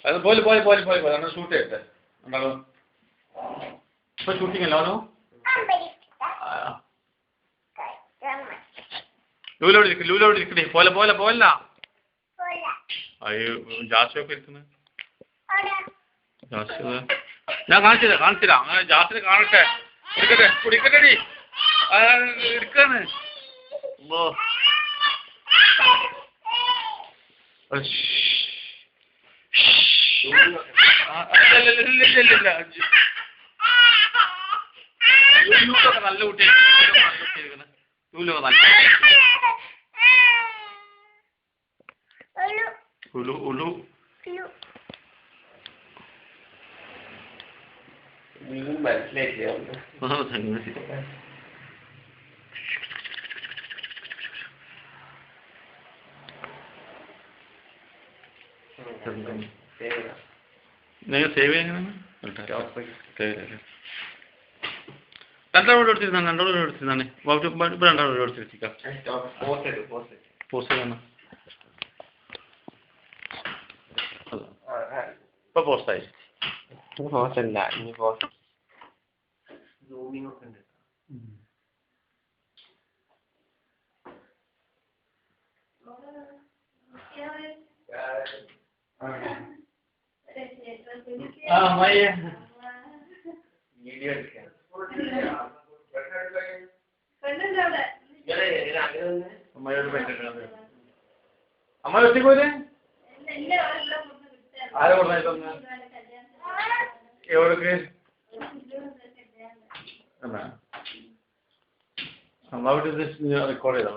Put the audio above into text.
അത് പോലെ നമ്മൾ ഷൂട്ട് ചെയ്യട്ടെ ഉണ്ടാകും ഇപ്പൊ ഷൂട്ടിംഗ് അല്ലോ ലൂലോട് ഇരിക്കണേ പോലെ അയ്യോ ജാസിയൊക്കെ ഇരിക്കുന്നത് ജാസി ഞാൻ കാണിച്ചില്ല അങ്ങനെ ജാസിനെ കാണട്ടെ കുടിക്കട്ടെടി എടുക്കാണ് ഓ ഇല്ല നല്ല കുട്ടിയാണ് നല്ല ഉലു നിങ്ങൾ സേവ് ചെയ്യാനാണ് രണ്ടാമത് എടുത്തിരുന്നാണ് ഇപ്പൊ രണ്ടാമത് എടുത്തിരിക്കാം പോസ്റ്റ് ചെയ്യണം ഇപ്പൊ പോസ്റ്റായി പോസ്റ്റല്ല ഇനി പോസ്റ്റ് വീഡിയോ എടുക്കാൻ അമ്മ ഒറ്റ പോലെ ആരെ പറഞ്ഞ എവിടേക്ക് അമ്മ റെക്കോർഡ് ചെയ്താൽ